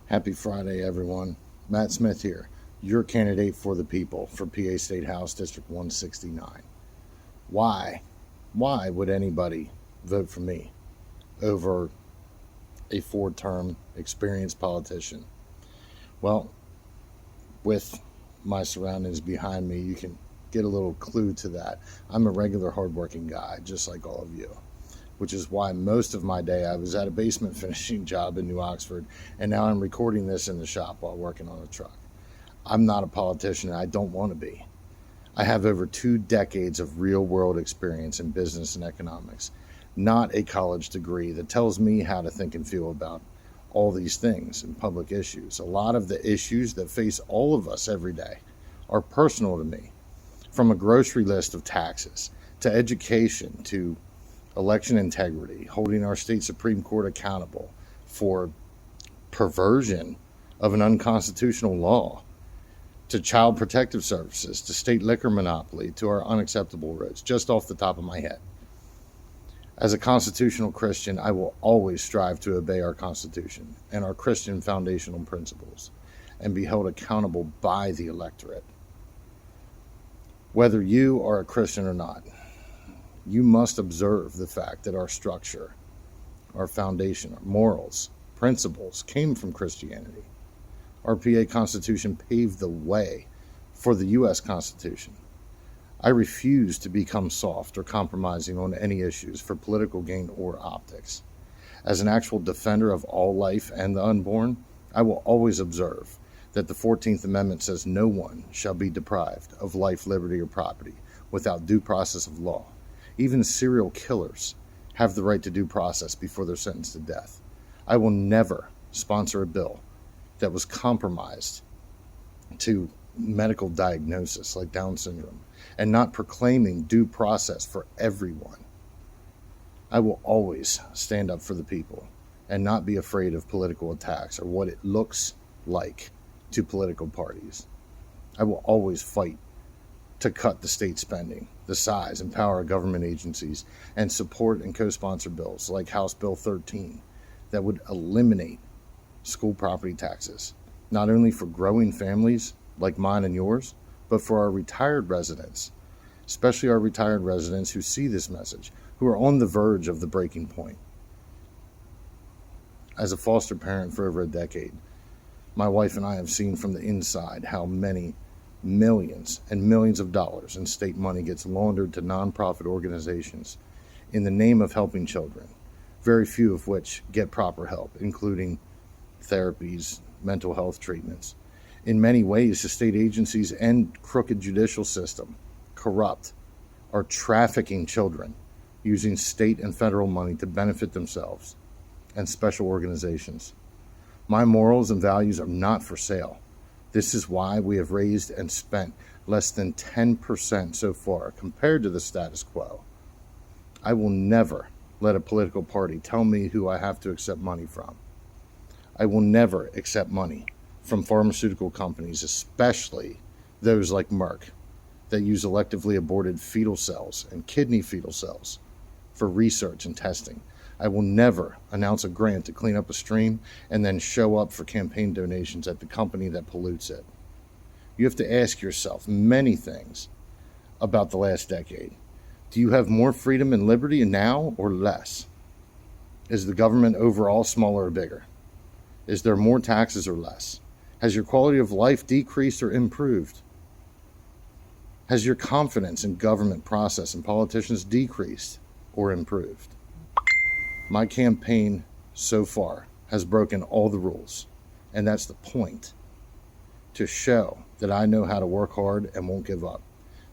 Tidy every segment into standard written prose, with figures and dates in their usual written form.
Happy Friday, everyone. Matt Smith here, your candidate for the people for PA State House District 169. Why? Why would anybody vote for me over a four-term experienced politician? Well, with my surroundings behind me, you can get a little clue to that. I'm a regular hardworking guy, just like all of you, which is why most of my day I was at a basement finishing job in New Oxford, and now I'm recording this in the shop while working on a truck. I'm not a politician, and I don't want to be. I have over 2 decades of real world experience in business and economics, not a college degree that tells me how to think and feel about all these things and public issues. A lot of the issues that face all of us every day are personal to me, from a grocery list of taxes to education to election integrity, holding our state Supreme Court accountable for perversion of an unconstitutional law, to child protective services, to state liquor monopoly, to our unacceptable roads, just off the top of my head. As a constitutional Christian, I will always strive to obey our Constitution and our Christian foundational principles and be held accountable by the electorate. Whether you are a Christian or not, you must observe the fact that our structure, our foundation, our morals, principles came from Christianity. Our PA Constitution paved the way for the U.S. Constitution. I refuse to become soft or compromising on any issues for political gain or optics. As an actual defender of all life and the unborn, I will always observe that the 14th Amendment says no one shall be deprived of life, liberty, or property without due process of law. Even serial killers have the right to due process before they're sentenced to death. I will never sponsor a bill that was compromised to medical diagnosis like Down syndrome and not proclaiming due process for everyone. I will always stand up for the people and not be afraid of political attacks or what it looks like to political parties. I will always fight to cut the state spending, the size and power of government agencies, and support and co-sponsor bills like House Bill 13 that would eliminate school property taxes, not only for growing families like mine and yours, but for our retired residents, especially our retired residents who see this message, who are on the verge of the breaking point. As a foster parent for over a decade, my wife and I have seen from the inside how many millions and millions of dollars in state money gets laundered to nonprofit organizations in the name of helping children, very few of which get proper help, including therapies, mental health treatments. In many ways, the state agencies and crooked judicial system, corrupt, are trafficking children using state and federal money to benefit themselves and special organizations. My morals and values are not for sale. This is why we have raised and spent less than 10% so far compared to the status quo. I will never let a political party tell me who I have to accept money from. I will never accept money from pharmaceutical companies, especially those like Merck, that use electively aborted fetal cells and kidney fetal cells for research and testing. I will never announce a grant to clean up a stream and then show up for campaign donations at the company that pollutes it. You have to ask yourself many things about the last decade. Do you have more freedom and liberty now or less? Is the government overall smaller or bigger? Is there more taxes or less? Has your quality of life decreased or improved? Has your confidence in government process and politicians decreased or improved? My campaign so far has broken all the rules, and that's the point, to show that I know how to work hard and won't give up.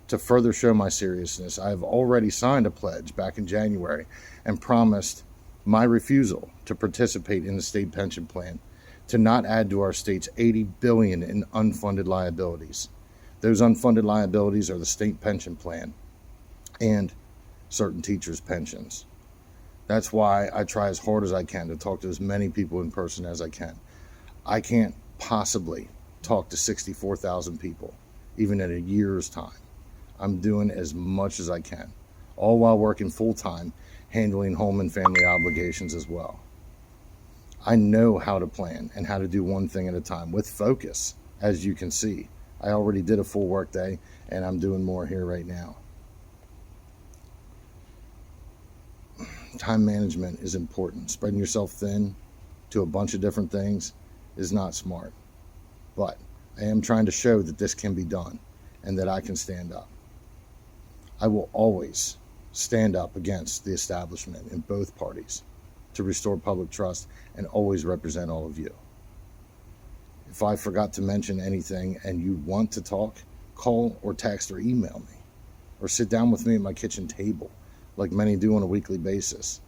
To further show my seriousness, I have already signed a pledge back in January and promised my refusal to participate in the state pension plan, to not add to our state's $80 billion in unfunded liabilities. Those unfunded liabilities are the state pension plan and certain teachers' pensions. That's why I try as hard as I can to talk to as many people in person as I can. I can't possibly talk to 64,000 people, even in a year's time. I'm doing as much as I can, all while working full-time, handling home and family obligations as well. I know how to plan and how to do one thing at a time with focus, as you can see. I already did a full work day, and I'm doing more here right now. Time management is important. Spreading yourself thin to a bunch of different things is not smart. But I am trying to show that this can be done and that I can stand up. I will always stand up against the establishment in both parties to restore public trust and always represent all of you. If I forgot to mention anything and you want to talk, call or text or email me, or sit down with me at my kitchen table, like many do on a weekly basis,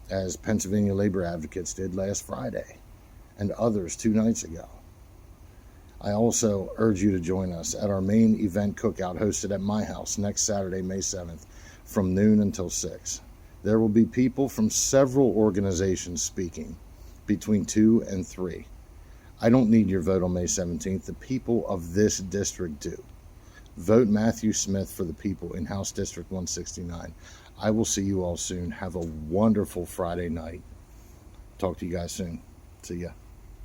as Pennsylvania labor advocates did last Friday and others 2 nights ago. I also urge you to join us at our main event cookout hosted at my house next Saturday, May 7th, from noon until 6. There will be people from several organizations speaking between 2 and 3. I don't need your vote on May 17th. The people of this district do. Vote Matthew Smith for the people in House District 169. I will see you all soon. Have a wonderful Friday night. Talk to you guys soon. See ya.